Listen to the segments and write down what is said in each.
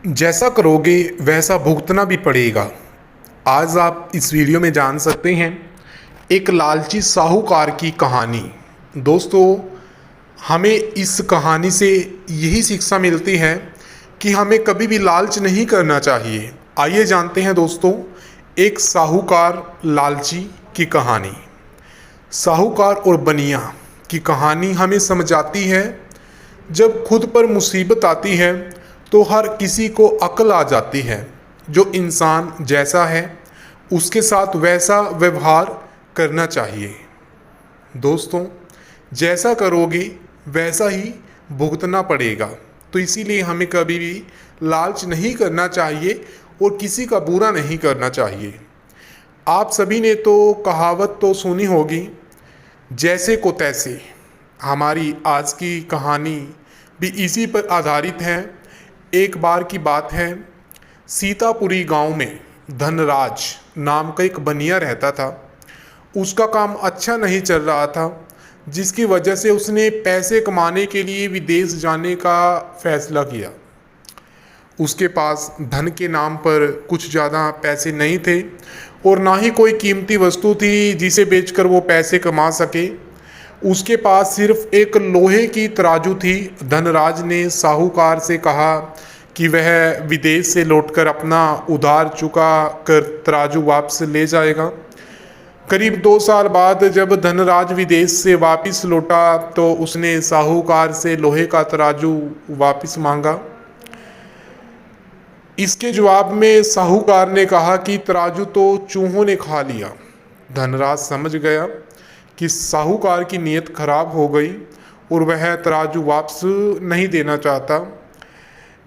जैसा करोगे वैसा भुगतना भी पड़ेगा। आज आप इस वीडियो में जान सकते हैं एक लालची साहूकार की कहानी। दोस्तों, हमें इस कहानी से यही शिक्षा मिलती है कि हमें कभी भी लालच नहीं करना चाहिए। आइए जानते हैं दोस्तों एक साहूकार लालची की कहानी। साहूकार और बनिया की कहानी हमें समझाती है जब खुद पर मुसीबत आती है तो हर किसी को अक्ल आ जाती है। जो इंसान जैसा है उसके साथ वैसा व्यवहार करना चाहिए। दोस्तों, जैसा करोगे वैसा ही भुगतना पड़ेगा। तो इसीलिए हमें कभी भी लालच नहीं करना चाहिए और किसी का बुरा नहीं करना चाहिए। आप सभी ने तो कहावत तो सुनी होगी, जैसे को तैसे। हमारी आज की कहानी भी इसी पर आधारित है। एक बार की बात है, सीतापुरी गांव में धनराज नाम का एक बनिया रहता था। उसका काम अच्छा नहीं चल रहा था, जिसकी वजह से उसने पैसे कमाने के लिए विदेश जाने का फैसला किया। उसके पास धन के नाम पर कुछ ज़्यादा पैसे नहीं थे और ना ही कोई कीमती वस्तु थी जिसे बेचकर वो पैसे कमा सके। उसके पास सिर्फ एक लोहे की तराजू थी। धनराज ने साहूकार से कहा कि वह विदेश से लौटकर अपना उधार चुका कर तराजू वापस ले जाएगा। करीब 2 साल बाद जब धनराज विदेश से वापस लौटा तो उसने साहूकार से लोहे का तराजू वापस मांगा। इसके जवाब में साहूकार ने कहा कि तराजू तो चूहों ने खा लिया। धनराज समझ गया कि साहूकार की नीयत खराब हो गई और वह तराजू वापस नहीं देना चाहता।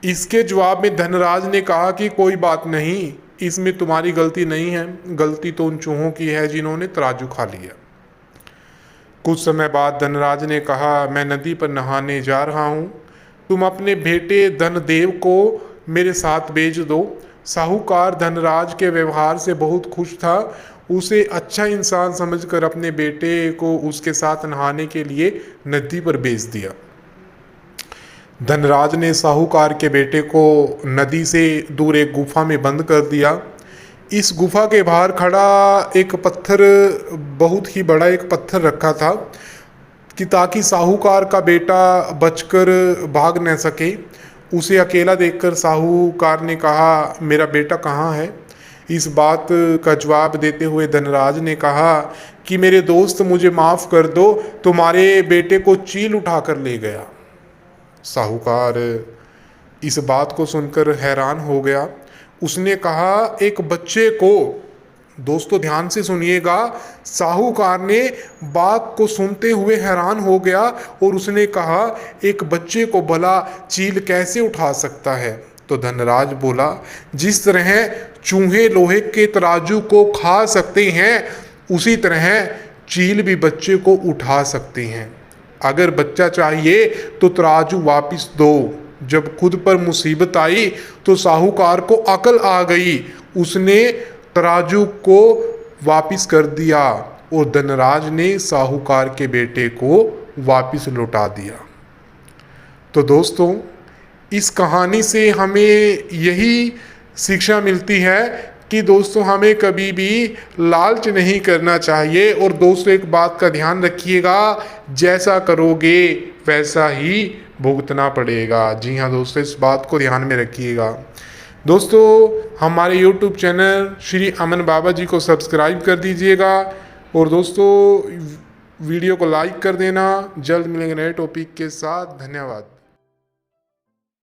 इसके जवाब में धनराज ने कहा कि कोई बात नहीं, इसमें तुम्हारी गलती नहीं है, गलती तो उन चूहों की है जिन्होंने तराजू खा लिया। कुछ समय बाद धनराज ने कहा, मैं नदी पर नहाने जा रहा हूँ, तुम अपने बेटे धनदेव को मेरे साथ भेज दो। साहूकार धनराज के व्यवहार से बहुत खुश था। उसे अच्छा इंसान समझकर अपने बेटे को उसके साथ नहाने के लिए नदी पर भेज दिया। धनराज ने साहूकार के बेटे को नदी से दूर एक गुफा में बंद कर दिया। इस गुफा के बाहर खड़ा एक पत्थर, बहुत ही बड़ा एक पत्थर रखा था कि ताकि साहूकार का बेटा बचकर भाग न सके। उसे अकेला देखकर साहूकार ने कहा, मेरा बेटा कहाँ है? इस बात का जवाब देते हुए धनराज ने कहा कि मेरे दोस्त, मुझे माफ़ कर दो, तुम्हारे बेटे को चील उठा कर ले गया। साहूकार इस बात को सुनकर हैरान हो गया। उसने कहा, एक बच्चे को। दोस्तों ध्यान से सुनिएगा, साहूकार ने बात को सुनते हुए हैरान हो गया और उसने कहा, एक बच्चे को भला चील कैसे उठा सकता है? तो धनराज बोला, जिस तरह चूहे लोहे के तराजू को खा सकते हैं उसी तरह चील भी बच्चे को उठा सकते हैं। अगर बच्चा चाहिए तो तराजू वापस दो। जब खुद पर मुसीबत आई तो साहूकार को अकल आ गई। उसने तराजू को वापस कर दिया और धनराज ने साहूकार के बेटे को वापस लौटा दिया। तो दोस्तों, इस कहानी से हमें यही शिक्षा मिलती है कि दोस्तों हमें कभी भी लालच नहीं करना चाहिए। और दोस्तों एक बात का ध्यान रखिएगा, जैसा करोगे वैसा ही भुगतना पड़ेगा। जी हाँ दोस्तों, इस बात को ध्यान में रखिएगा। दोस्तों, हमारे YouTube चैनल श्री अमन बाबा जी को सब्सक्राइब कर दीजिएगा और दोस्तों वीडियो को लाइक कर देना। जल्द मिलेंगे नए टॉपिक के साथ। धन्यवाद।